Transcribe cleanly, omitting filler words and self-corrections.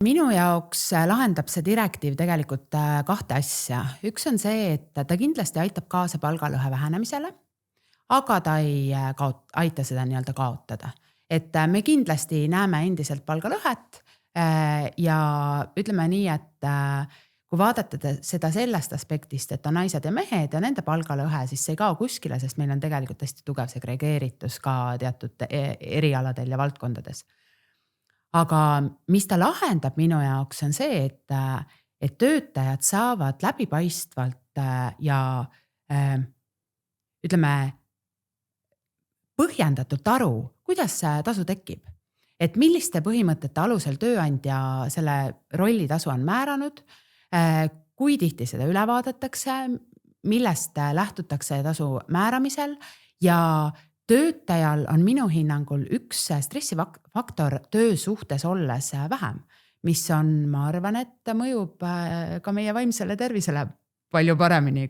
Minu jaoks lahendab see direktiiv tegelikult kahte asja. Üks on see, et ta kindlasti aitab kaasa palgalõhe vähenemisele, aga ta ei aita seda nii-öelda kaotada. Et me kindlasti näeme endiselt palgalõhet ja ütleme nii, et kui vaadata seda sellest aspektist, et on naised ja mehed ja nende palgalõhe, siis see ei kao kuskile, sest meil on tegelikult hästi tugev segregeeritus ka teatud erialadel ja valdkondades. Aga mis ta lahendab minu jaoks on see, et töötajad saavad läbipaistvalt ja ütleme, põhjendatult aru, kuidas see tasu tekib. Et milliste põhimõtete alusel tööandja selle rollitasu on määranud, kui tihti seda üle vaadatakse, millest lähtutakse tasu määramisel ja töötajal on minu hinnangul üks stressifaktor töösuhtes olles vähem, mis on, ma arvan, et mõjub ka meie vaimsele tervisele palju paremini.